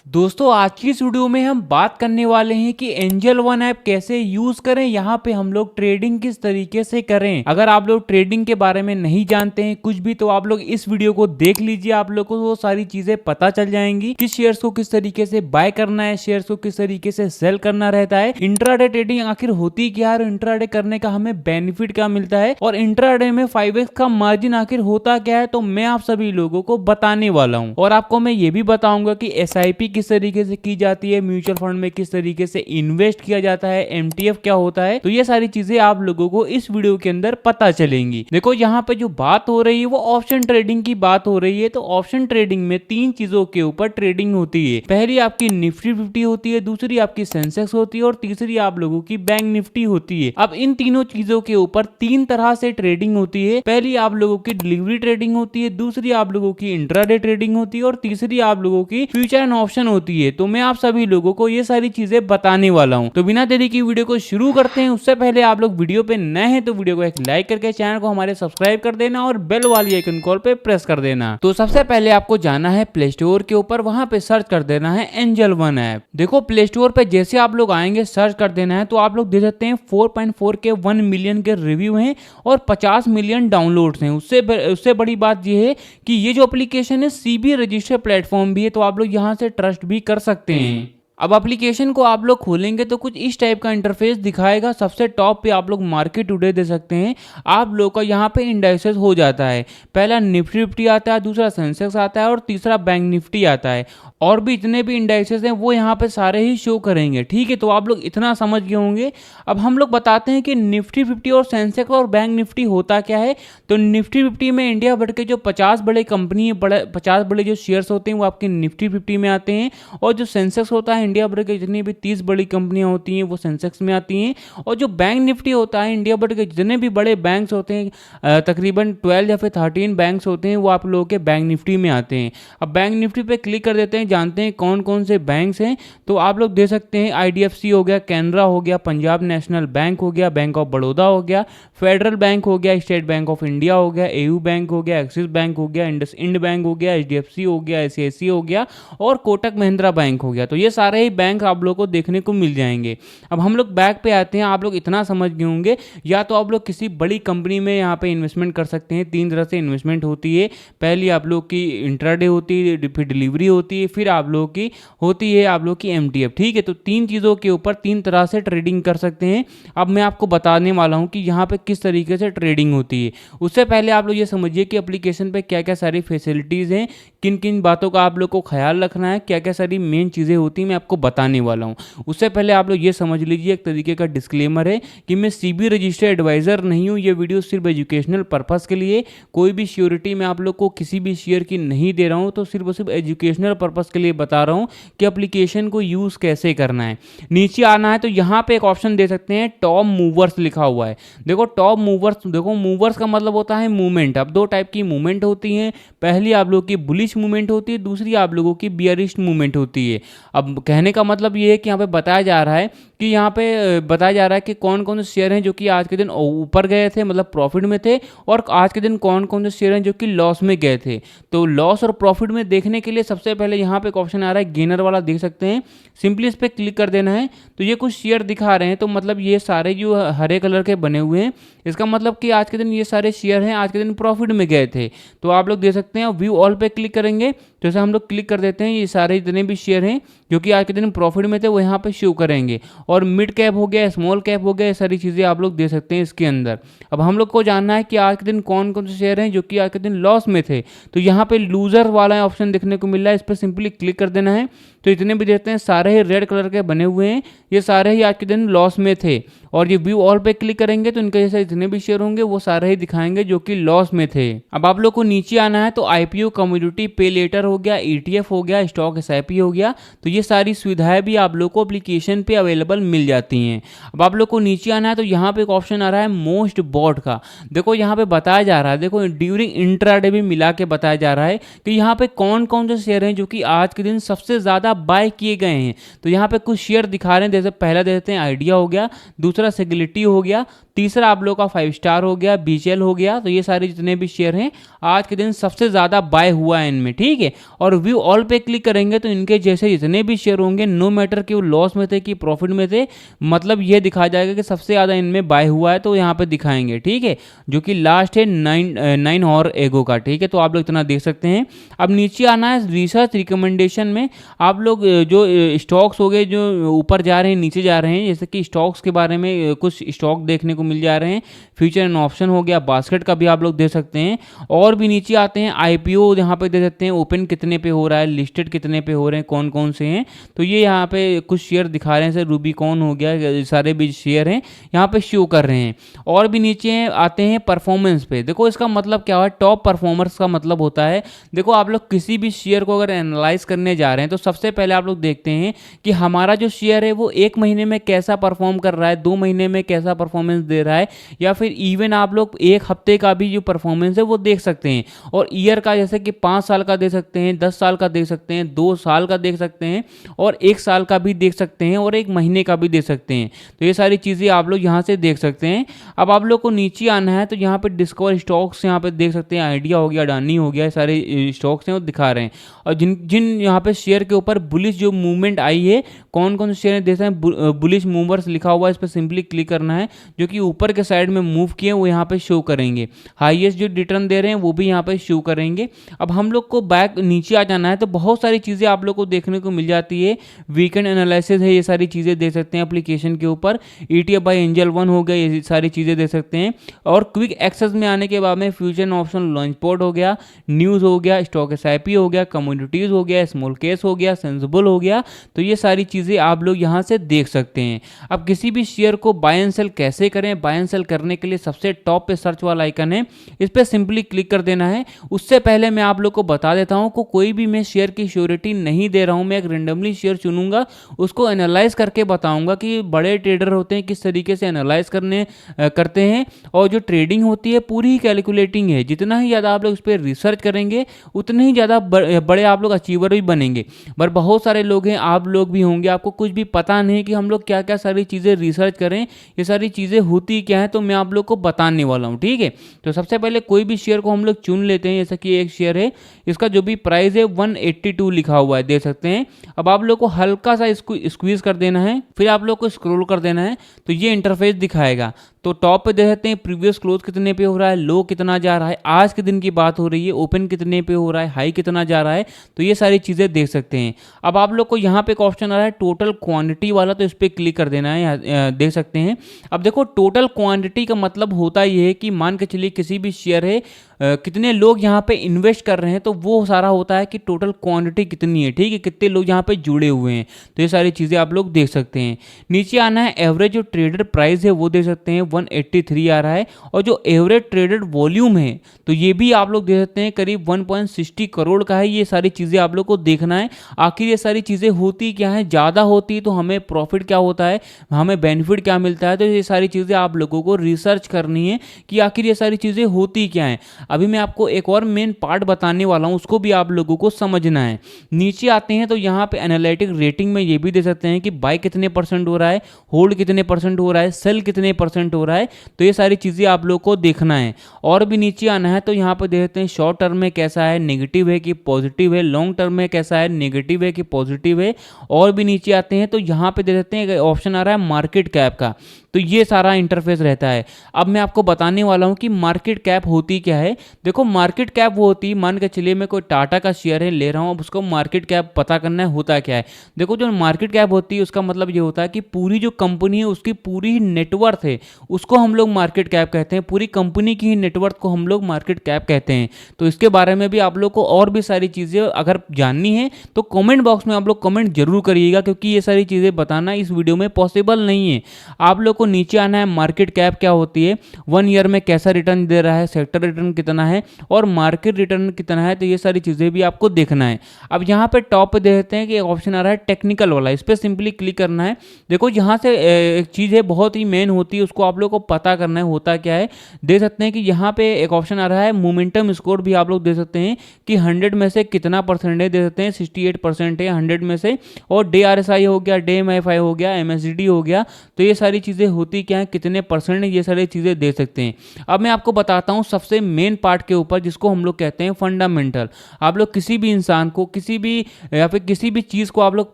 दोस्तों आज की इस वीडियो में हम बात करने वाले हैं कि एंजल वन ऐप कैसे यूज करें। यहाँ पे हम लोग ट्रेडिंग किस तरीके से करें। अगर आप लोग ट्रेडिंग के बारे में नहीं जानते हैं कुछ भी, तो आप लोग इस वीडियो को देख लीजिए, आप लोग को वो सारी चीजें पता चल जाएंगी कि शेयर्स को किस तरीके से बाय करना है, शेयर्स को किस तरीके से सेल करना रहता है, इंट्राडे ट्रेडिंग आखिर होती क्या है, इंट्राडे करने का हमें बेनिफिट क्या मिलता है, और इंट्राडे में 5x का मार्जिन आखिर होता क्या है। तो मैं आप सभी लोगों को बताने वाला हूँ, और आपको मैं ये भी बताऊंगा कि SIP किस तरीके से की जाती है, म्यूचुअल फंड में किस तरीके से इन्वेस्ट किया जाता है, MTF क्या होता है। तो ये सारी चीजें आप लोगों को इस वीडियो के अंदर पता चलेंगी। देखो यहाँ पे जो बात हो रही है वो ऑप्शन ट्रेडिंग की बात हो रही है। तो ऑप्शन ट्रेडिंग में तीन चीजों के ऊपर ट्रेडिंग होती है। पहली आपकी निफ्टी 50 होती है, दूसरी आपकी सेंसेक्स होती है, और तीसरी आप लोगों की बैंक निफ्टी होती है। अब इन तीनों चीजों के ऊपर तीन तरह से ट्रेडिंग होती है। पहली आप लोगों की डिलीवरी ट्रेडिंग होती है, दूसरी आप लोगों की इंट्राडे ट्रेडिंग होती है, और तीसरी आप लोगों की फ्यूचर एंड ऑप्शन होती है। तो मैं आप सभी लोगों को ये सारी चीजें बताने वाला हूं। तो बिना देरी की वीडियो को शुरू करते हैं। उससे पहले आप लोग वीडियो पे नए हैं तो वीडियो को एक लाइक करके चैनल को हमारे सब्सक्राइब कर देना, और बेल वाली आइकन कॉल पे प्रेस कर देना। तो सबसे पहले आपको जाना है प्ले स्टोर के ऊपर, वहां पे सर्च कर देना है एंजल वन ऐप। देखो प्ले स्टोर पे जैसे आप लोग आएंगे सर्च कर देना है, तो आप लोग देख सकते हैं 4.4 के 1 मिलियन के रिव्यू हैं और 50 मिलियन डाउनलोड्स हैं। उससे बड़ी बात यह है कि ये जो एप्लीकेशन है CB रजिस्टर्ड प्लेटफॉर्म भी है, तो आप लोग यहाँ से ट्रस्ट भी कर सकते हैं। अब एप्लीकेशन को आप लोग खोलेंगे तो कुछ इस टाइप का इंटरफेस दिखाएगा। सबसे टॉप पे आप लोग मार्केट टुडे दे सकते हैं। आप लोग का यहाँ पे इंडेक्सेस हो जाता है। पहला निफ्टी 50 आता है, दूसरा सेंसेक्स आता है, और तीसरा बैंक निफ्टी आता है। और भी इतने भी इंडेक्सेस हैं वो यहाँ पे सारे ही शो करेंगे। ठीक है, तो आप लोग इतना समझ गए होंगे। अब हम लोग बताते हैं कि निफ्टी 50 और सेंसेक्स और बैंक निफ्टी होता क्या है। तो निफ्टी 50 में इंडिया भर के जो 50 बड़े कंपनी 50 बड़े जो शेयर्स होते हैं वो आपके निफ्टी 50 में आते हैं, और जो सेंसेक्स होता है इंडिया भर के जितनी भी 30 बड़ी कंपनियां होती हैं वो सेंसेक्स में आती हैं, और जो बैंक निफ्टी होता है इंडिया भर के जितने भी बड़े बैंक्स होते हैं, तकरीबन 12 या फिर 13 बैंक्स होते हैं, वो आप लोगों के बैंक निफ्टी में आते हैं। अब बैंक निफ्टी पे क्लिक कर देते हैं, जानते हैं कौन कौन से बैंक्स हैं। तो आप लोग दे सकते हैं IDFC हो गया, कैनरा हो गया, पंजाब नेशनल बैंक हो गया, बैंक ऑफ बड़ौदा हो गया, फेडरल बैंक हो गया, स्टेट बैंक ऑफ इंडिया हो गया, AU बैंक हो गया, एक्सिस बैंक हो गया, इंडसइंड बैंक हो गया, HDFC हो गया, ICICI हो गया, और कोटक महिंद्रा बैंक हो गया। तो ये सारे ही बैंक आप लोग को देखने को मिल जाएंगे। अब हम लोग बैक पे आते हैं। आप लोग इतना समझ गए होंगे, या तो आप लोग किसी बड़ी कंपनी में यहाँ पे इन्वेस्टमेंट कर सकते हैं। तीन तरह से इन्वेस्टमेंट होती है। पहली आप लोग की इंट्राडे होती है, फिर डिलीवरी होती है, फिर आप लोग की होती है आप लोग की MTF। ठीक है, तो तीन चीज़ों के ऊपर तीन तरह से ट्रेडिंग कर सकते हैं। अब मैं आपको बताने वाला हूँ कि यहाँ पे किस तरीके से ट्रेडिंग होती है। उससे पहले आप लोग ये समझिए कि एप्लीकेशन पे क्या क्या सारी फैसिलिटीज़ हैं, किन किन बातों का आप लोग को ख्याल रखना है, क्या क्या सारी मेन चीज़ें होती हैं, मैं आपको बताने वाला हूँ। उससे पहले आप लोग ये समझ लीजिए, एक तरीके का डिस्क्लेमर है कि मैं CB रजिस्टर्ड एडवाइज़र नहीं हूँ। ये वीडियो सिर्फ एजुकेशनल पर्पस के लिए, कोई भी श्योरिटी मैं आप लोग को किसी भी शेयर की नहीं दे रहा हूँ। तो सिर्फ और सिर्फ एजुकेशनल पर्पस के लिए बता रहा हूँ कि एप्लीकेशन को यूज़ कैसे करना है। नीचे आना है तो यहाँ पे एक ऑप्शन दे सकते हैं, टॉप मूवर्स लिखा हुआ है। देखो टॉप मूवर्स, देखो मूवर्स का मतलब होता है मूवमेंट। अब दो टाइप की मूवमेंट होती हैं। पहली आप लोग की बुलिश मूवमेंट होती है, दूसरी आप लोगों की बियरिश मूवमेंट होती है। अब कहने का मतलब ये है कि यहाँ पे बताया जा रहा है कि यहाँ पे बताया जा रहा है कि कौन कौन से शेयर हैं जो कि आज के दिन ऊपर गए थे, मतलब प्रॉफिट में थे, और आज के दिन कौन कौन से शेयर हैं जो कि लॉस में गए थे। तो लॉस और प्रॉफिट में देखने के लिए सबसे पहले यहाँ पे एक ऑप्शन आ रहा है गेनर वाला, देख सकते हैं। सिंपली इस पर क्लिक कर देना है तो ये कुछ शेयर दिखा रहे हैं। तो मतलब ये सारे जो हरे कलर के बने हुए हैं, इसका मतलब कि आज के दिन ये सारे शेयर हैं आज के दिन प्रॉफिट में गए थे। तो आप लोग देख सकते हैं। व्यू ऑल पे क्लिक करेंगे तो जैसे हम लोग क्लिक कर देते हैं, ये सारे जितने भी शेयर हैं जो कि आज के दिन प्रॉफिट में थे वो यहाँ पे शो करेंगे। और मिड कैप हो गया, स्मॉल कैप हो गया, ये सारी चीज़ें आप लोग दे सकते हैं इसके अंदर। अब हम लोग को जानना है कि आज के दिन कौन कौन से शेयर हैं जो कि आज के दिन लॉस में थे। तो यहाँ पे लूजर वाला ऑप्शन देखने को मिल रहा है, इस पर सिंपली क्लिक कर देना है। तो इतने भी देखते हैं सारे ही रेड कलर के बने हुए हैं, ये सारे ही आज के दिन लॉस में थे। और ये व्यू ऑल पे क्लिक करेंगे तो इनके जैसे जितने भी शेयर होंगे वो सारे ही दिखाएंगे जो कि लॉस में थे। अब आप लोग को नीचे आना है तो IPO, कम्युनिटी पे लेटर हो गया, ETF हो गया, स्टॉक SIP हो गया। तो ये सारी सुविधाएं भी आप लोग को एप्लीकेशन पे अवेलेबल मिल जाती हैं। अब आप लोग को नीचे आना है तो यहाँ पे एक ऑप्शन आ रहा है मोस्ट बॉट का। देखो यहाँ पे बताया जा रहा है, देखो ड्यूरिंग इंट्राडे भी मिला के बताया जा रहा है कि यहाँ पे कौन कौन से शेयर हैं जो कि आज के दिन सबसे ज़्यादा बाय किए गए हैं। तो यहाँ पे कुछ शेयर दिखा रहे हैं, जैसे पहला देते हैं आइडिया हो गया, दूसरा दूसरा सिग्लिटी हो गया, तीसरा आप लोग का 5 स्टार हो गया, बीचेल हो गया। तो ये सारे जितने भी शेयर हैं आज के दिन सबसे ज़्यादा बाय हुआ है इनमें, ठीक है। और व्यू ऑल पे क्लिक करेंगे तो इनके जैसे जितने भी शेयर होंगे, नो मैटर कि वो लॉस में थे कि प्रॉफिट में थे, मतलब ये दिखाया जाएगा कि सबसे ज़्यादा इनमें बाय हुआ है, तो यहाँ पे दिखाएंगे, ठीक है। जो कि लास्ट है 9 और एगो का, ठीक है। तो आप लोग इतना देख सकते हैं। अब नीचे आना है रिसर्च रिकमेंडेशन में। आप लोग जो स्टॉक्स हो गए जो ऊपर जा रहे हैं नीचे जा रहे हैं, जैसे कि स्टॉक्स के बारे में कुछ स्टॉक देखने को मिल जा रहे हैं। फ्यूचर एंड ऑप्शन हो गया, बास्केट का भी आप लोग देख सकते हैं। और भी नीचे आते हैं आईपीओ, यहाँ पे दे सकते हैं ओपन कितने पे हो रहा है, लिस्टेड कितने पे हो रहे हैं, कौन कौन से हैं। तो ये यहाँ पे कुछ शेयर दिखा रहे हैं, जैसे रूबीकॉन हो गया, सारे भी शेयर हैं यहाँ पे शो कर रहे हैं। और भी नीचे आते हैं परफॉर्मेंस पे। देखो इसका मतलब क्या है, टॉप परफॉर्मर्स का मतलब होता है, देखो आप लोग किसी भी शेयर को अगर एनालाइज करने जा रहे हैं तो सबसे पहले आप लोग देखते हैं कि हमारा जो शेयर है वो 1 महीने में कैसा परफॉर्म कर रहा है, 2 महीने में कैसा परफॉर्मेंस दे रहा है, या फिर इवन आप लोग 1 हफ्ते का भी जो परफॉर्मेंस है वो देख सकते हैं। और ईयर का जैसे कि 5 साल का देख सकते हैं, 10 साल का देख सकते हैं, 2 साल का देख सकते हैं, और 1 साल का भी देख सकते हैं, और 1 महीने का भी देख सकते हैं। तो ये सारी चीज़ें आप लोग यहाँ से देख सकते हैं। अब आप लोग को नीचे आना है तो यहाँ पे डिस्कवर स्टॉक्स यहाँ पे देख सकते हैं, आइडिया हो गया, अडानी हो गया, सारे स्टॉक्स हैं वो दिखा रहे हैं। और जिन जिन यहाँ पे शेयर के ऊपर बुलिश जो मूवमेंट आई है, कौन कौन से शेयर देख रहे हैं, बुलिश मूवर्स लिखा हुआ है, इस पर सिंपली क्लिक करना है। जो कि ऊपर के साइड में मूव किए वो यहाँ पे शो करेंगे, हाईएस्ट जो रिटर्न दे रहे हैं वो भी यहाँ पे शो करेंगे। अब हम लोग को बैक नीचे आ जाना है तो बहुत सारी चीज़ें आप लोग को देखने को मिल जाती है। वीकेंड एनालिसिस है, ये सारी चीज़ें देख सकते हैं एप्लीकेशन के ऊपर। ETF बाय एंजल वन हो गया, ये सारी चीज़ें देख सकते हैं। और क्विक एक्सेस में आने के बाद में future and option launch port हो गया, न्यूज़ हो गया, स्टॉक SIP हो गया, कम्युनिटीज़ हो गया, स्मॉल केस हो गया, सेंसिबल हो गया। तो ये सारी चीज़ें आप लोग यहाँ से देख सकते हैं। अब किसी भी शेयर को बाय एंड सेल कैसे करें, बाय एंड सेल करने के लिए सबसे टॉप पे सर्च वाला आइकन है, इस पर सिंपली क्लिक कर देना है। उससे पहले मैं आप लोग को बता देता हूँ को कोई भी मैं शेयर की श्योरिटी नहीं दे रहा हूँ, मैं एक रेंडमली शेयर चुनूंगा, उसको एनालाइज करके बताऊंगा कि बड़े ट्रेडर होते हैं किस तरीके से एनालाइज करते हैं। और जो ट्रेडिंग होती है पूरी ही कैलकुलेटिंग है, जितना ही ज़्यादा आप लोग उस पर रिसर्च करेंगे उतने ही ज़्यादा बड़े आप लोग अचीवर भी बनेंगे। पर बहुत सारे लोग हैं, आप लोग भी होंगे, आपको कुछ भी पता नहीं कि हम लोग क्या क्या सारी चीज़ें रिसर्च करें, ये सारी चीज़ें होती क्या है, तो मैं आप लोग को बताने वाला हूँ, ठीक है। तो सबसे पहले कोई भी शेयर को हम लोग चुन लेते हैं, जैसा कि एक शेयर है, इसका जो भी प्राइस है 182 लिखा हुआ है, देख सकते हैं। अब आप लोग को हल्का सा इसको स्क्वीज कर देना है, फिर आप लोग को स्क्रॉल कर देना है, तो ये इंटरफेस दिखाएगा। तो टॉप पे देख सकते हैं प्रीवियस क्लोज कितने पे हो रहा है, लो कितना जा रहा है, आज के दिन की बात हो रही है, ओपन कितने पे हो रहा है, हाई कितना जा रहा है, तो ये सारी चीज़ें देख सकते हैं। अब आप लोग को यहाँ पे एक ऑप्शन आ रहा है टोटल क्वांटिटी वाला, तो इस पर क्लिक कर देना है, देख सकते हैं। अब देखो टोटल क्वांटिटी का मतलब होता ये है कि मान के चलिए किसी भी शेयर है, कितने लोग यहाँ पे इन्वेस्ट कर रहे हैं, तो वो सारा होता है कि टोटल क्वांटिटी कितनी है, ठीक है, कितने लोग यहाँ पे जुड़े हुए हैं। तो ये सारी चीज़ें आप लोग देख सकते हैं। नीचे आना है, एवरेज जो ट्रेडर प्राइस है वो देख सकते हैं 183 आ रहा है, और जो एवरेज ट्रेडेड वॉल्यूम है तो ये भी आप लोग देख सकते हैं करीब 1.60 करोड़ का है। ये सारी चीज़ें आप लोग को देखना है, आखिर ये सारी चीज़ें होती क्या है, ज़्यादा होती तो हमें प्रॉफिट क्या होता है, हमें बेनिफिट क्या मिलता है। तो ये सारी चीज़ें आप लोगों को रिसर्च करनी है कि आखिर ये सारी चीज़ें होती क्या हैं। अभी मैं आपको एक और मेन पार्ट बताने वाला हूँ, उसको भी आप लोगों को समझना है। नीचे आते हैं तो यहाँ पे एनालिटिक रेटिंग में ये भी दे सकते हैं कि बाय कितने % हो रहा है, होल्ड कितने % हो रहा है, सेल कितने % हो रहा है। तो ये सारी चीज़ें आप लोग को देखना है। और भी नीचे आना है तो यहाँ पे देखते हैं शॉर्ट टर्म में कैसा है, नेगेटिव है कि पॉजिटिव है, लॉन्ग टर्म में कैसा है, नेगेटिव है कि पॉजिटिव है। और भी नीचे आते हैं तो यहाँ पे देख सकते हैं ऑप्शन आ रहा है मार्केट कैप का, तो ये सारा इंटरफेस रहता है। अब मैं आपको बताने वाला हूँ कि मार्केट कैप होती क्या है। देखो मार्केट कैप वो होती है, मान के चलिए मैं कोई टाटा का शेयर है ले रहा हूँ, अब उसको मार्केट कैप पता करना है होता क्या है। देखो जो मार्केट कैप होती है उसका मतलब ये होता है कि पूरी जो कंपनी है उसकी पूरी नेटवर्थ है उसको हम लोग मार्केट कैप कहते हैं, पूरी कंपनी की ही नेटवर्थ को हम लोग मार्केट कैप कहते हैं। तो इसके बारे में भी आप लोग को और भी सारी चीज़ें अगर जाननी है तो कमेंट बॉक्स में आप लोग कमेंट जरूर करिएगा, क्योंकि ये सारी चीज़ें बताना इस वीडियो में पॉसिबल नहीं है। आप लोग को नीचे आना है, मार्केट कैप क्या होती है, 1 ईयर में कैसा रिटर्न दे रहा है, सेक्टर रिटर्न कितना है और मार्केट रिटर्न कितना है, तो ये सारी चीज़ें भी आपको देखना है। अब यहाँ पे टॉप पे देखते हैं कि एक ऑप्शन आ रहा है टेक्निकल वाला, इस पर सिंपली क्लिक करना है। देखो यहाँ से एक चीज़ है बहुत ही मेन होती है, उसको आप लोग को पता करना है होता क्या है। देख सकते हैं कि यहाँ पे एक ऑप्शन आ रहा है मोमेंटम स्कोर, भी आप लोग देख सकते हैं कि 100 में से कितना परसेंटेज दे सकते हैं, 68% है 100 में से। और DRSI हो गया, DMFI हो गया, MACD हो गया, तो ये सारी चीज़ें होती क्या हैं, कितने परसेंट ये सारी चीज़ें दे सकते हैं। अब मैं आपको बताता हूँ सबसे मेन पार्ट के ऊपर, जिसको हम लोग कहते हैं फंडामेंटल। आप लोग किसी भी इंसान को, किसी भी या फिर किसी भी चीज़ को आप लोग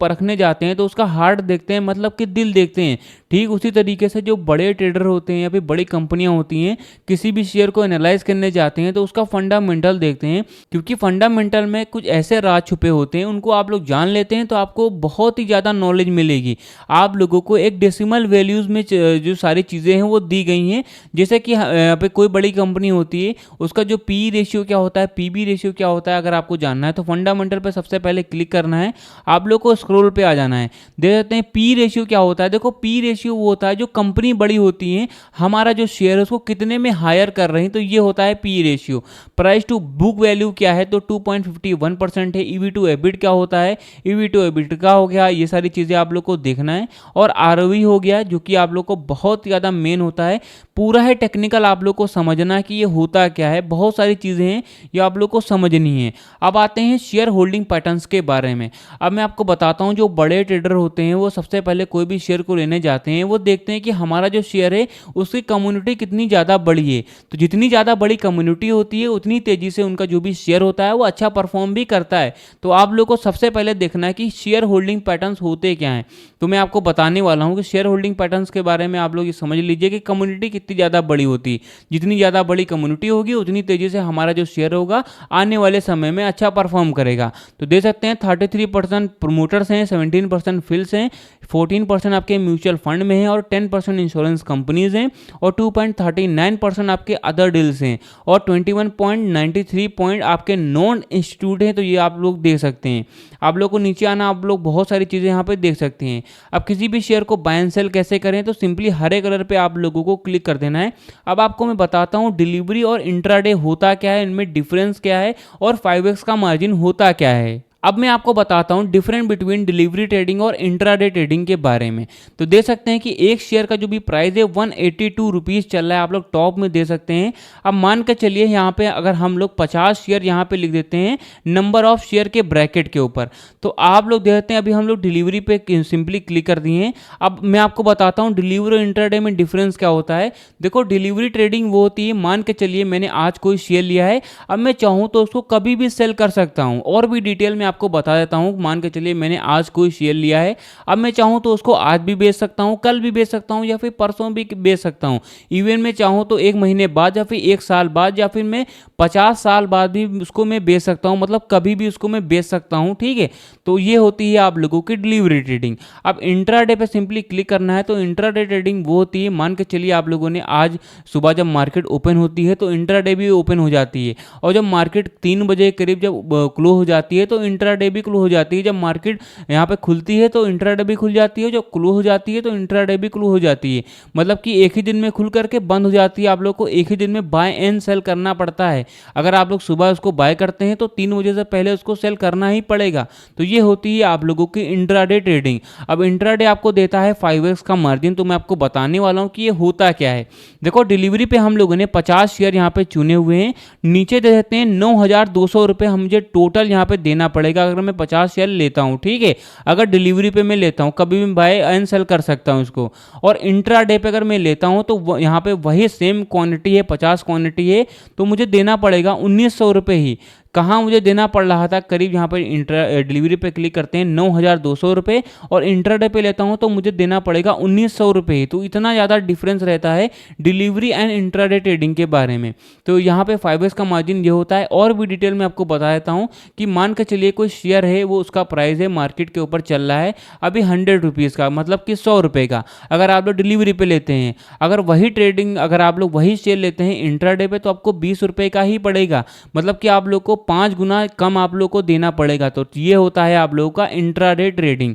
परखने जाते हैं तो उसका हार्ट देखते हैं, मतलब कि दिल देखते हैं। ठीक उसी तरीके से जो बड़े ट्रेडर होते हैं या फिर बड़ी कंपनियां होती हैं, किसी भी शेयर को एनालाइज करने जाते हैं तो उसका फंडामेंटल देखते हैं, क्योंकि फंडामेंटल में कुछ ऐसे राज छुपे होते हैं, उनको आप लोग जान लेते हैं तो आपको बहुत ही ज़्यादा नॉलेज मिलेगी। आप लोगों को एक डेसिमल वैल्यूज़ में जो सारी चीज़ें हैं वो दी गई हैं। जैसे कि यहाँ पे कोई बड़ी कंपनी होती है, उसका जो पी रेशियो क्या होता है, पीबी रेशियो क्या होता है, अगर आपको जानना है तो फंडामेंटल पे सबसे पहले क्लिक करना है, आप लोग को स्क्रॉल पे आ जाना है। देख सकते हैं पी रेशियो क्या होता है। देखो पी रेशियो वो होता है जो कंपनी बड़ी होती है, हमारा जो शेयर है उसको कितने में हायर कर रही है, तो ये होता है P ratio. Price to book value क्या है, तो 2.51% है। ईवी टू एबिट क्या होता है, ईवी टू एबिट का हो गया, ये सारी चीज़ें आप लोग को देखना है। और आरओई हो गया, जो कि आप लोग को बहुत ज़्यादा मेन होता है। पूरा है टेक्निकल आप लोग को समझना कि ये होता क्या है, बहुत सारी चीज़ें हैं ये आप लोग को समझनी है। अब आते हैं शेयर होल्डिंग पैटर्न्स के बारे में। अब मैं आपको बताता हूँ, जो बड़े ट्रेडर होते हैं वो सबसे पहले कोई भी शेयर को लेने जाते हैं, वो देखते हैं कि हमारा जो शेयर है उसकी कम्युनिटी कितनी ज़्यादा बड़ी है। तो जितनी ज़्यादा बड़ी कम्युनिटी होती है उतनी तेज़ी से उनका जो भी शेयर होता है वो अच्छा परफॉर्म भी करता है। तो आप लोग को सबसे पहले देखना है कि शेयर होल्डिंग पैटर्न्स होते क्या हैं। तो मैं आपको बताने वाला हूँ कि शेयर होल्डिंग पैटर्न्स के बारे में आप लोग ये समझ लीजिए कि कम्युनिटी कितनी ज़्यादा बड़ी होती है। जितनी ज़्यादा बड़ी कम्युनिटी होगी उतनी तेज़ी से हमारा जो शेयर होगा आने वाले समय में अच्छा परफॉर्म करेगा। तो दे सकते हैं 33% प्रोमोटर्स हैं, 17% फिल्स हैं, 14% आपके म्यूचुअल फंड में हैं और 10% इंश्योरेंस कंपनीज हैं और 2.39% आपके अदर डील्स हैं और 21.93 पॉइंट आपके नॉन इंस्टीट्यूट हैं। तो ये आप लोग देख सकते हैं। आप लोग को नीचे आना, आप लोग बहुत सारी चीज़ें यहाँ पे देख सकते हैं। अब किसी भी शेयर को बाय एंड सेल कैसे करें, तो सिंपली हरे कलर पे आप लोगों को क्लिक कर देना है। अब आपको मैं बताता हूँ डिलीवरी और इंट्राडे होता क्या है, इनमें डिफरेंस क्या है और 5x का मार्जिन होता क्या है। अब मैं आपको बताता हूं डिफरेंस बिटवीन डिलीवरी ट्रेडिंग और इंट्राडे ट्रेडिंग के बारे में। तो दे सकते हैं कि एक शेयर का जो भी प्राइस है 182 रुपीज़ चल रहा है, आप लोग टॉप में दे सकते हैं। अब मान के चलिए यहाँ पे अगर हम लोग 50 शेयर यहाँ पे लिख देते हैं नंबर ऑफ शेयर के ब्रैकेट के ऊपर, तो आप लोग देखते हैं अभी हम लोग डिलीवरी पे सिंपली क्लिक कर दिए हैं। अब मैं आपको बताता हूँ डिलीवरी और इंट्राडे में डिफरेंस क्या होता है। देखो डिलीवरी ट्रेडिंग वो होती है, मान के चलिए मैंने आज कोई शेयर लिया है, अब मैं चाहूँ तो उसको कभी भी सेल कर सकता हूँ। और भी डिटेल में आपको बता देता हूं, मान के चलिए मैंने आज कोई शेयर लिया है, अब मैं चाहूं तो उसको आज भी बेच सकता हूं, कल भी बेच सकता हूं या फिर परसों भी बेच सकता हूं। इवन में चाहूं तो 1 महीने बाद या फिर 1 साल बाद या फिर मैं 50 साल बाद भी उसको मैं बेच सकता हूं, मतलब कभी भी उसको मैं बेच सकता हूं। ठीक है, तो ये होती है आप लोगों की डिलीवरी ट्रेडिंग। अब इंट्राडे पे सिंपली क्लिक करना है। तो इंट्राडे ट्रेडिंग वो होती है, मान के चलिए आप लोगों ने आज सुबह जब मार्केट ओपन होती है तो इंट्राडे भी ओपन हो जाती है, और जब मार्केट 3 बजे के करीब जब क्लोज हो जाती है तो इंट्राडे भी क्लोज हो जाती है। जब मार्केट यहाँ पे खुलती है तो इंट्राडे भी खुल जाती है, जब क्लोज हो जाती है तो इंट्राडे भी क्लोज हो जाती है। मतलब कि एक ही दिन में खुल करके बंद हो जाती है। आप लोग को एक ही दिन में बाय एंड सेल करना पड़ता है। अगर आप लोग सुबह उसको बाय करते हैं तो 3 बजे से पहले उसको सेल करना ही पड़ेगा। तो ये होती है आप लोगों की इंट्राडे ट्रेडिंग। अब इंट्राडे आपको देता है 5x का मार्जिन। तो मैं आपको बताने वाला हूँ कि ये होता क्या है। देखो डिलीवरी पे हम लोगों ने 50 शेयर यहाँ पे चुने हुए हैं, नीचे दे देते हैं 9,200 रुपये मुझे टोटल यहाँ पे देना पड़ेगा अगर मैं 50 शेयर लेता हूँ। ठीक है, अगर डिलीवरी पे मैं लेता हूँ, कभी भी बाय एंड सेल कर सकता हूँ इसको। और इंट्राडे पे अगर मैं लेता हूँ तो यहाँ पे वही सेम क्वांटिटी है, 50 क्वांटिटी है, तो मुझे देना पड़ेगा 1,900 रुपये ही। कहाँ मुझे देना पड़ रहा था, करीब यहाँ पर डिलीवरी पे क्लिक करते हैं 9,200 रुपये, और इंट्राडे पे लेता हूँ तो मुझे देना पड़ेगा 1,900 रुपये ही। तो इतना ज़्यादा डिफरेंस रहता है डिलीवरी एंड इंट्राडे ट्रेडिंग के बारे में। तो यहाँ पे 5x का मार्जिन ये होता है। और भी डिटेल में आपको बता देता हूँ कि मान के चलिए कोई शेयर है, वो उसका प्राइस है मार्केट के ऊपर चल रहा है अभी 100 रुपीज़ का, मतलब कि 100 रुपये का। अगर आप लोग डिलीवरी पे लेते हैं, अगर वही ट्रेडिंग अगर आप लोग वही शेयर लेते हैं इंट्राडे पे, तो आपको 20 रुपये का ही पड़ेगा, मतलब कि आप लोग को 5 गुना कम आप लोग को देना पड़ेगा। तो ये होता है आप लोगों का इंट्राडे ट्रेडिंग।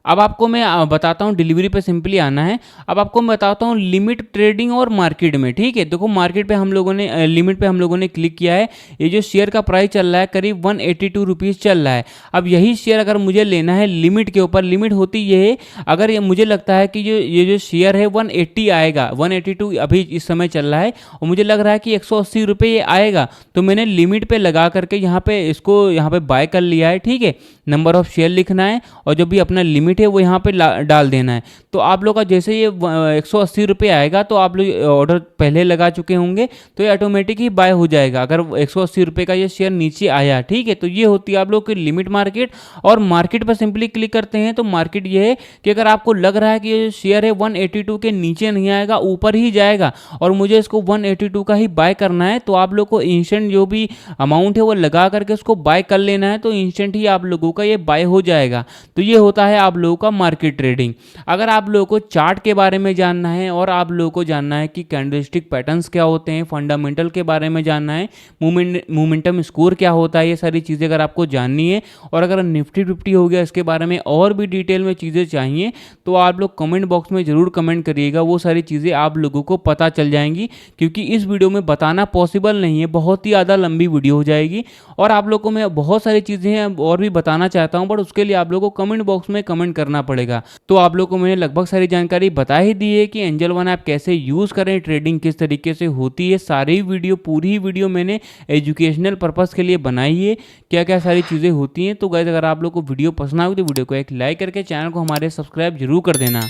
अब आपको मैं बताता हूँ डिलीवरी पे सिंपली आना है। अब आपको मैं बताता हूँ लिमिट ट्रेडिंग और मार्केट में। ठीक है, देखो मार्केट पे हम लोगों ने लिमिट पे हम लोगों ने क्लिक किया है। ये जो शेयर का प्राइस चल रहा है करीब 182 रुपीज़ चल रहा है। अब यही शेयर अगर मुझे लेना है लिमिट के ऊपर, लिमिट होती ये है, अगर ये मुझे लगता है कि ये जो शेयर है 180 आएगा, 182 अभी इस समय चल रहा है और मुझे लग रहा है कि 180 रुपये ये आएगा, तो मैंने लिमिट पे लगा करके यहाँ पे इसको यहाँ पे बाय कर लिया है। ठीक है, नंबर ऑफ शेयर लिखना है और जो भी अपना लिमिट लिमिट है वो यहाँ पे डाल देना है। तो आप लोग का जैसे ये 180 रुपये आएगा तो आप लोग ऑर्डर पहले लगा चुके होंगे तो ये ऑटोमेटिक ही बाय हो जाएगा अगर 180 रुपये का ये शेयर नीचे आया, ठीक है। तो ये होती है आप लोग की लिमिट मार्केट। और मार्केट पर सिंपली क्लिक करते हैं तो मार्केट ये है कि अगर आपको लग रहा है कि ये शेयर है 182 के नीचे नहीं आएगा, ऊपर ही जाएगा और मुझे इसको 182 का ही बाय करना है, तो आप लोग को इंस्टेंट जो भी अमाउंट है वो लगा करके उसको बाय कर लेना है, तो इंस्टेंट ही आप लोगों का ये बाय हो जाएगा। तो ये होता है आप लोगों का मार्केट ट्रेडिंग। अगर आप लोगों को चार्ट के बारे में जानना है और आप लोगों को जानना है कि कैंडलस्टिक पैटर्न्स क्या होते हैं, फंडामेंटल के बारे में जानना है, मोमेंटम स्कोर क्या होता है, ये सारी चीज़ें अगर आपको जाननी है और अगर निफ्टी 50 हो गया इसके बारे में और भी डिटेल में चीज़ें चाहिए तो आप लोग कमेंट बॉक्स में ज़रूर कमेंट करिएगा, वो सारी चीज़ें आप लोगों को पता चल जाएंगी। क्योंकि इस वीडियो में बताना पॉसिबल नहीं है, बहुत ही ज़्यादा लंबी वीडियो हो जाएगी और आप लोगों को मैं बहुत सारी चीज़ें और भी बताना चाहता हूँ, बट उसके लिए आप लोगों को कमेंट बॉक्स में कमेंट करना पड़ेगा। तो आप लोगों को मैंने लगभग सारी जानकारी बता ही दी है कि एंजल वन ऐप कैसे यूज़ करें, ट्रेडिंग किस तरीके से होती है। सारी वीडियो पूरी वीडियो मैंने एजुकेशनल पर्पज़ के लिए बनाई है, क्या क्या सारी चीज़ें होती हैं। तो गाइस अगर आप लोग को वीडियो पसंद आए तो वीडियो को एक लाइक करके चैनल को हमारे सब्सक्राइब जरूर कर देना।